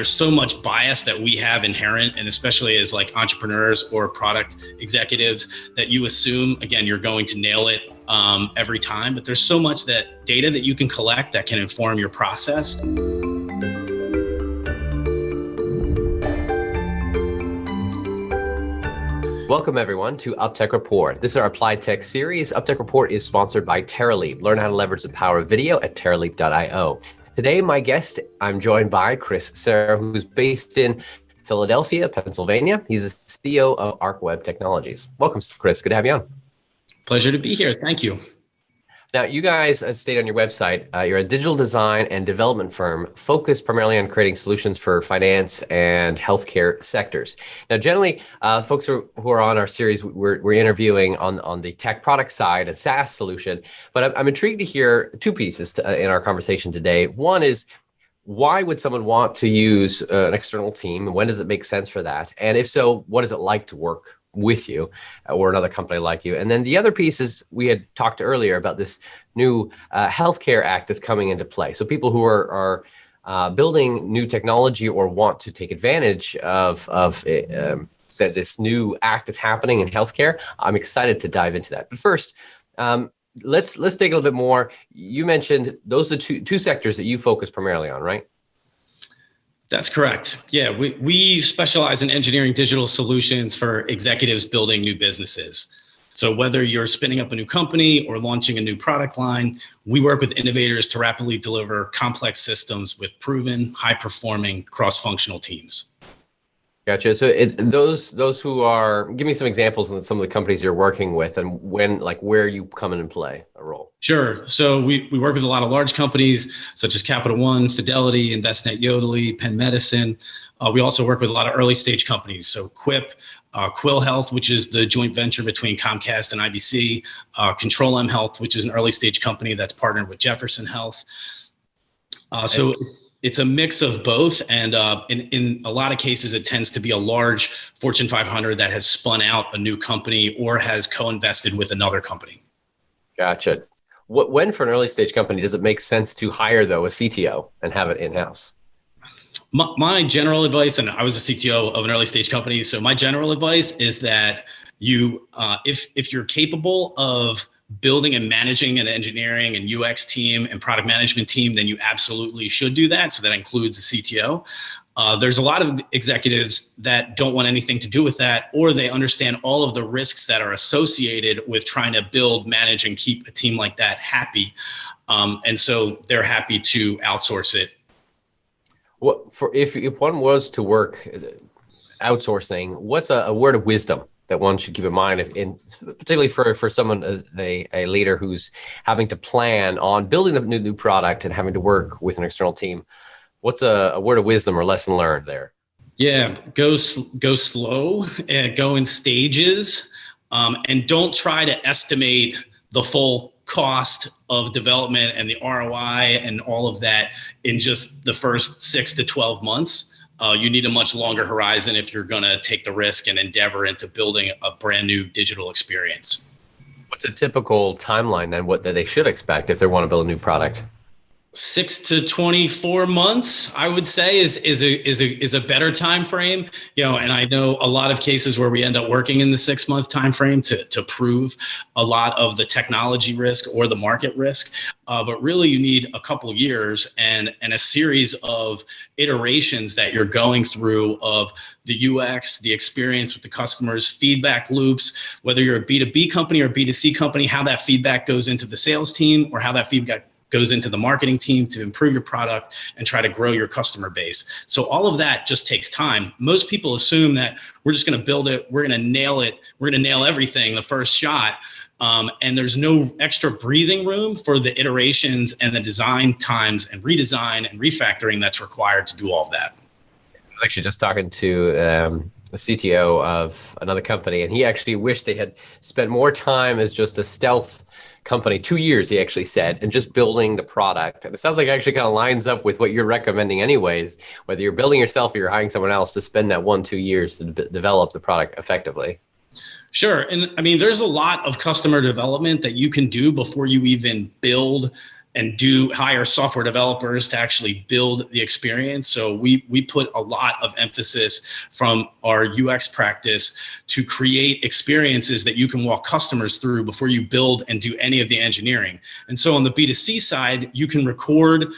There's so much bias that we have inherent, and especially as like entrepreneurs or product executives, that you assume, again, you're going to nail it every time. But there's so much that data that you can collect that can inform your process. Welcome everyone to UpTech Report. This is our Applied Tech series. UpTech Report is sponsored by TerraLeap. Learn how to leverage the power of video at terraleap.io. Today, my guest, I'm joined by Chris Cera, who's based in Philadelphia, Pennsylvania. He's the CEO of Arcweb Technologies. Welcome, Chris. Good to have you on. Pleasure to be here. Thank you. Now, you guys state on your website, you're a digital design and development firm focused primarily on creating solutions for finance and healthcare sectors. Now, generally, folks who are on our series, we're interviewing on the tech product side, a SaaS solution. But I'm intrigued to hear two pieces in our conversation today. One is, why would someone want to use an external team? And when does it make sense for that? And if so, what is it like to work with you or another company like you? And then the other piece is, we had talked earlier about this new healthcare act that's coming into play. So people who are building new technology or want to take advantage of that this new act that's happening in healthcare, I'm excited to dive into that. But first, let's dig a little bit more. You mentioned those are the two sectors that you focus primarily on, right? That's correct. Yeah, we specialize in engineering digital solutions for executives building new businesses. So whether you're spinning up a new company or launching a new product line, we work with innovators to rapidly deliver complex systems with proven, high-performing, cross-functional teams. Gotcha. So those who are, give me some examples of some of the companies you're working with and where you come in and play a role. Sure. So we work with a lot of large companies such as Capital One, Fidelity, Envestnet, Yodlee, Penn Medicine. We also work with a lot of early stage companies. So Quip, Quill Health, which is the joint venture between Comcast and IBC, Control M Health, which is an early stage company that's partnered with Jefferson Health. It's a mix of both, and in a lot of cases, it tends to be a large Fortune 500 that has spun out a new company or has co-invested with another company. Gotcha. When for an early stage company does it make sense to hire, though, a CTO and have it in-house? My general advice, and I was a CTO of an early stage company, so my general advice is that you, if you're capable of building and managing an engineering and UX team and product management team, then you absolutely should do that. So that includes the CTO. There's a lot of executives that don't want anything to do with that, or they understand all of the risks that are associated with trying to build, manage, and keep a team like that happy. And so they're happy to outsource it. Well, if one was to work outsourcing, what's a word of wisdom that one should keep in mind, particularly for someone, a leader who's having to plan on building a new product and having to work with an external team? What's a word of wisdom or lesson learned there? Yeah, go slow and go in stages, and don't try to estimate the full cost of development and the ROI and all of that in just the first 6 to 12 months. You need a much longer horizon if you're going to take the risk and endeavor into building a brand new digital experience. What's a typical timeline then, what that they should expect if they want to build a new product? 6 to 24 months, I would say, is a better time frame. And I know a lot of cases where we end up working in the 6-month time frame to prove a lot of the technology risk or the market risk. But really, you need a couple of years and a series of iterations that you're going through of the UX, the experience with the customers, feedback loops, whether you're a B2B company or B2C company, how that feedback goes into the sales team or how that feedback goes into the marketing team to improve your product and try to grow your customer base. So all of that just takes time. Most people assume that we're just going to build it, we're going to nail it, we're going to nail everything the first shot. And there's no extra breathing room for the iterations and the design times and redesign and refactoring that's required to do all of that. I was actually just talking to a CTO of another company, and he actually wished they had spent more time as just a stealth company, 2 years, he actually said, and just building the product. And it sounds like it actually kind of lines up with what you're recommending anyways, whether you're building yourself or you're hiring someone else to spend that 1-2 years to develop the product effectively. Sure. And I mean, there's a lot of customer development that you can do before you even build and do hire software developers to actually build the experience. So we put a lot of emphasis from our UX practice to create experiences that you can walk customers through before you build and do any of the engineering. And so on the B2C side, you can record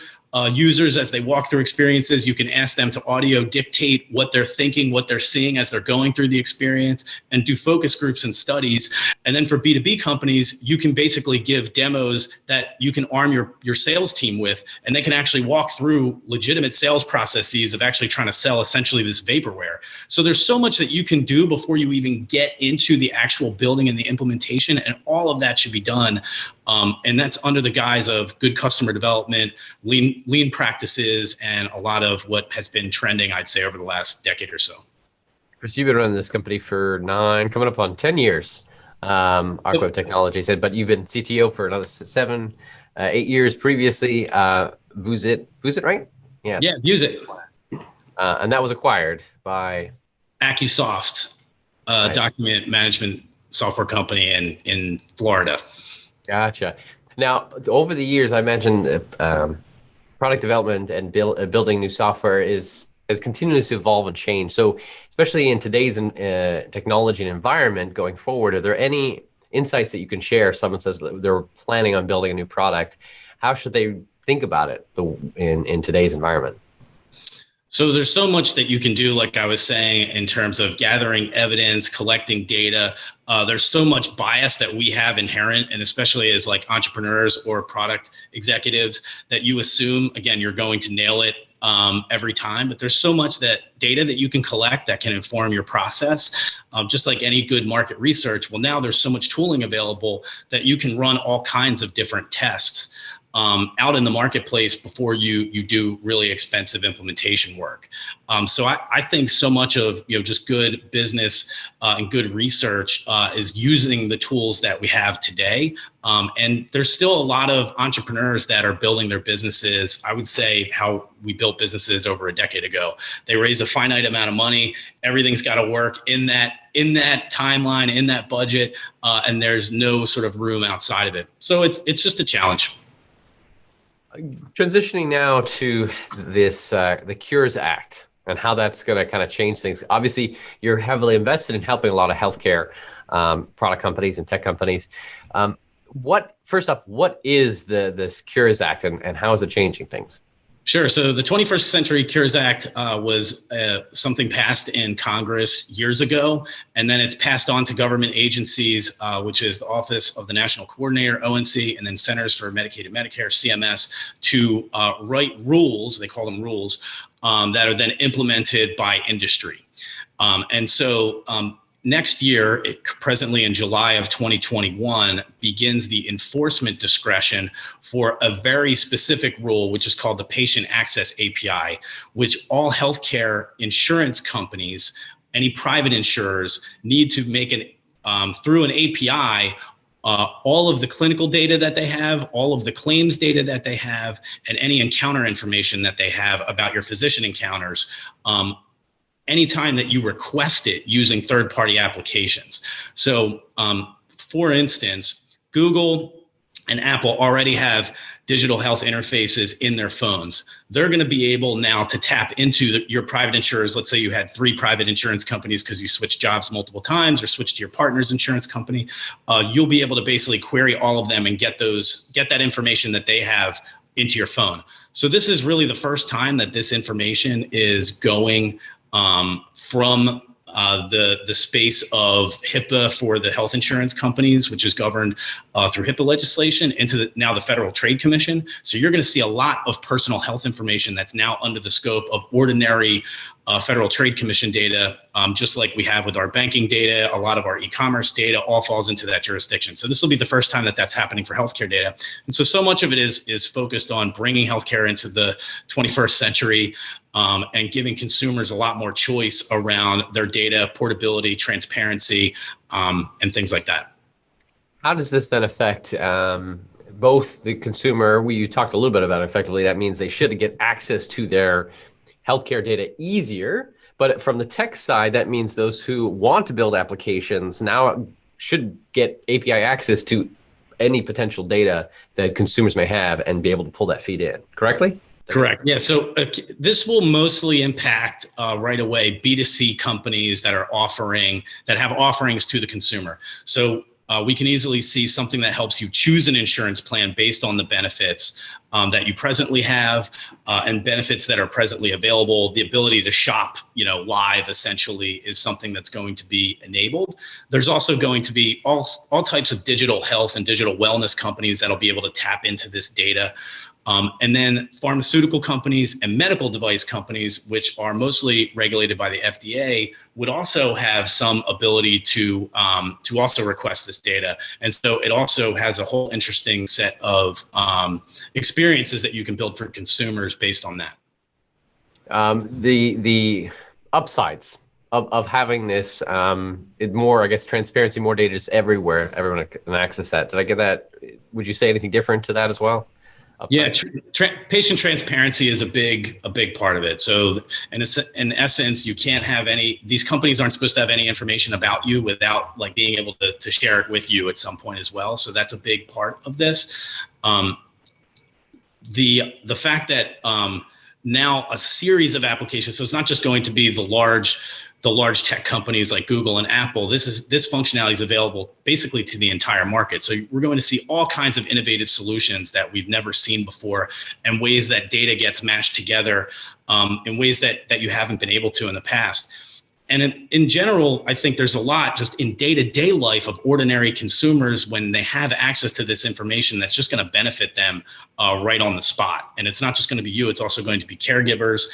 users as they walk through experiences. You can ask them to audio dictate what they're thinking, what they're seeing as they're going through the experience, and do focus groups and studies. And then for B2B companies, you can basically give demos that you can arm your sales team with, and they can actually walk through legitimate sales processes of actually trying to sell essentially this vaporware. So there's so much that you can do before you even get into the actual building and the implementation, and all of that should be done. And that's under the guise of good customer development, lean practices, and a lot of what has been trending, I'd say, over the last decade or so. Chris, you've been running this company for coming up on 10 years, Arcweb Technologies, but you've been CTO for another 7, 8 years previously. Vuzit, right? Yes. Yeah, Vuzit. And that was acquired by? AccuSoft, Right. document management software company in Florida. Gotcha. Now, over the years, I mentioned product development and building new software is continuous to evolve and change. So, especially in today's technology and environment going forward, are there any insights that you can share? If someone says that they're planning on building a new product, how should they think about it in today's environment? So there's so much that you can do, like I was saying, in terms of gathering evidence, collecting data. There's so much bias that we have inherent, and especially as like entrepreneurs or product executives, that you assume, again, you're going to nail it every time. But there's so much that data that you can collect that can inform your process. Just like any good market research. Well, now there's so much tooling available that you can run all kinds of different tests out in the marketplace before you do really expensive implementation work. So I think so much of just good business and good research is using the tools that we have today. And there's still a lot of entrepreneurs that are building their businesses. I would say how we built businesses over a decade ago. They raise a finite amount of money. Everything's got to work in that timeline, in that budget, and there's no sort of room outside of it. So it's just a challenge. Transitioning now to this, the Cures Act, and how that's going to kind of change things. Obviously, you're heavily invested in helping a lot of healthcare product companies and tech companies. First up, what is this Cures Act, and how is it changing things? Sure. So the 21st Century Cures Act was something passed in Congress years ago, and then it's passed on to government agencies, which is the Office of the National Coordinator, ONC, and then Centers for Medicaid and Medicare, CMS, to write rules, they call them rules, that are then implemented by industry. And so next year, presently in July of 2021, begins the enforcement discretion for a very specific rule, which is called the Patient Access API, which all healthcare insurance companies, any private insurers, need to make through an API, all of the clinical data that they have, all of the claims data that they have, and any encounter information that they have about your physician encounters, anytime that you request it using third-party applications. So for instance, Google and Apple already have digital health interfaces in their phones. They're going to be able now to tap into your private insurers. Let's say you had 3 private insurance companies because you switched jobs multiple times or switched to your partner's insurance company. You'll be able to basically query all of them and get that information that they have into your phone. So this is really the first time that this information is going from the space of HIPAA for the health insurance companies, which is governed through HIPAA legislation, into now the Federal Trade Commission. So you're going to see a lot of personal health information that's now under the scope of ordinary Federal Trade Commission data, just like we have with our banking data. A lot of our e-commerce data all falls into that jurisdiction. So this will be the first time that that's happening for healthcare data. And so much of it is focused on bringing healthcare into the 21st century, and giving consumers a lot more choice around their data, portability, transparency, and things like that. How does this then affect both the consumer? You talked a little bit about it. Effectively, that means they should get access to their healthcare data easier. But from the tech side, that means those who want to build applications now should get API access to any potential data that consumers may have and be able to pull that feed in, correctly? Correct. Yeah. So this will mostly impact right away B2C companies that have offerings to the consumer. So we can easily see something that helps you choose an insurance plan based on the benefits that you presently have and benefits that are presently available. The ability to shop, live essentially is something that's going to be enabled. There's also going to be all types of digital health and digital wellness companies that'll be able to tap into this data. And then pharmaceutical companies and medical device companies, which are mostly regulated by the FDA, would also have some ability to also request this data. And so it also has a whole interesting set of experiences that you can build for consumers based on that. The upsides of having this, more, I guess, transparency, more data just everywhere, everyone can access that. Did I get that? Would you say anything different to that as well? Yeah, patient transparency is a big part of it. So in essence, you can't have these companies aren't supposed to have any information about you without being able to share it with you at some point as well. So that's a big part of this. The fact that now a series of applications, so it's not just going to be the large tech companies like Google and Apple. This functionality is available basically to the entire market. So we're going to see all kinds of innovative solutions that we've never seen before, and ways that data gets mashed together in ways that you haven't been able to in the past. And in general, I think there's a lot just in day-to-day life of ordinary consumers when they have access to this information that's just going to benefit them right on the spot. And it's not just going to be you, it's also going to be caregivers.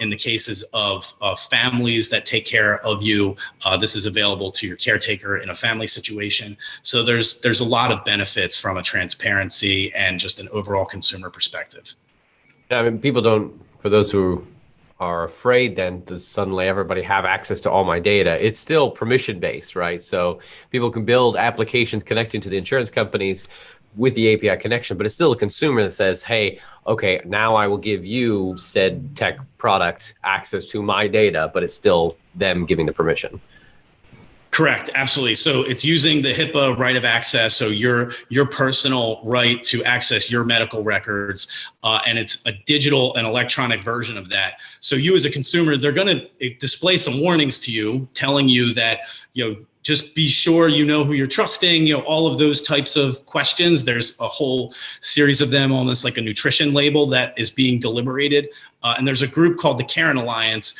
In the cases of families that take care of you, this is available to your caretaker in a family situation. So there's a lot of benefits from a transparency and just an overall consumer perspective. Yeah, I mean, people don't, for those who are afraid then to suddenly everybody have access to all my data, it's still permission based, right? So people can build applications connecting to the insurance companies with the API connection, but it's still a consumer that says, hey, okay, now I will give you said tech product access to my data, but it's still them giving the permission. Correct. Absolutely. So it's using the HIPAA right of access. So your personal right to access your medical records, and it's a digital and electronic version of that. So you as a consumer, they're going to display some warnings to you, telling you that, just be sure you know who you're trusting, all of those types of questions. There's a whole series of them, almost like a nutrition label that is being deliberated. And there's a group called the Karen Alliance,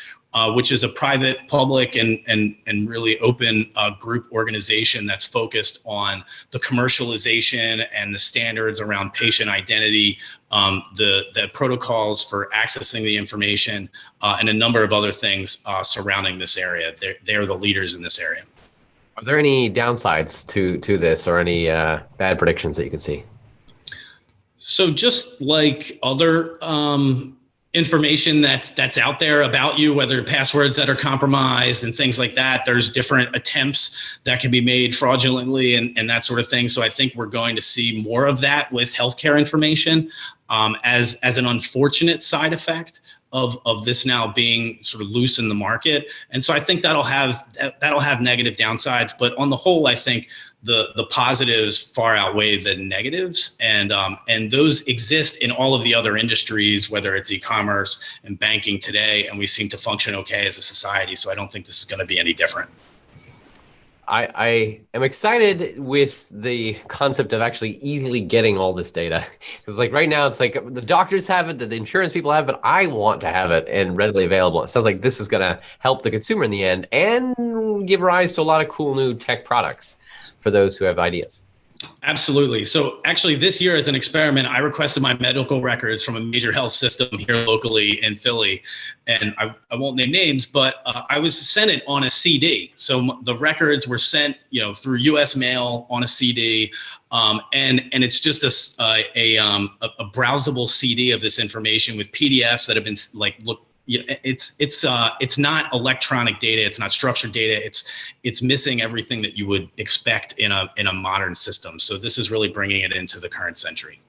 which is a private, public, and really open group organization that's focused on the commercialization and the standards around patient identity, the protocols for accessing the information, and a number of other things surrounding this area. They're the leaders in this area. Are there any downsides to this, or any bad predictions that you can see? So just like other information that's out there about you, whether passwords that are compromised and things like that, there's different attempts that can be made fraudulently and that sort of thing. So I think we're going to see more of that with healthcare information as an unfortunate side effect of this now being sort of loose in the market. And so I think that'll have negative downsides, but on the whole, I think the positives far outweigh the negatives, and those exist in all of the other industries, whether it's e-commerce and banking today, and we seem to function okay as a society. So I don't think this is going to be any different. I am excited with the concept of actually easily getting all this data. Because right now it's like the doctors have it, the insurance people have it, I want to have it and readily available. It sounds like this is going to help the consumer in the end and give rise to a lot of cool new tech products for those who have ideas. Absolutely. So actually this year as an experiment, I requested my medical records from a major health system here locally in Philly. And I won't name names, but I was sent it on a CD. So the records were sent, through US mail on a CD. And it's just a browsable CD of this information with PDFs that have been it's not electronic data. It's not structured data. It's missing everything that you would expect in a modern system. So this is really bringing it into the current century.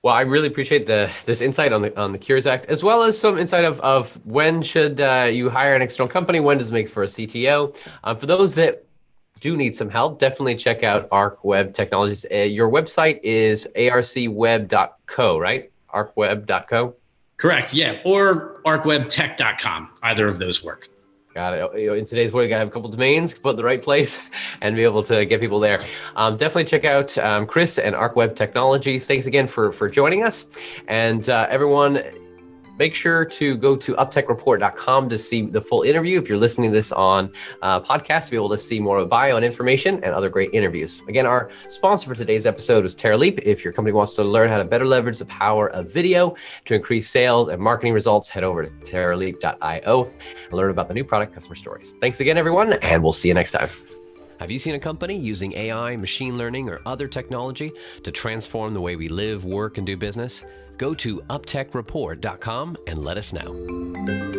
Well, I really appreciate this insight on the Cures Act, as well as some insight of when should you hire an external company, when does it make for a CTO. For those that do need some help, definitely check out Arcweb Technologies. Your website is arcweb.co, right? Arcweb.co? Correct. Yeah. Or arcwebtech.com. Either of those work. Got it. In today's world, you gotta have a couple domains, put in the right place, and be able to get people there. Definitely check out Chris and Arcweb Technologies. Thanks again for joining us. And everyone, make sure to go to uptechreport.com to see the full interview. If you're listening to this on podcast, to be able to see more of a bio and information and other great interviews. Again, our sponsor for today's episode was TerraLeap. If your company wants to learn how to better leverage the power of video to increase sales and marketing results, head over to terraleap.io and learn about the new product customer stories. Thanks again, everyone, and we'll see you next time. Have you seen a company using AI, machine learning, or other technology to transform the way we live, work, and do business? Go to uptechreport.com and let us know.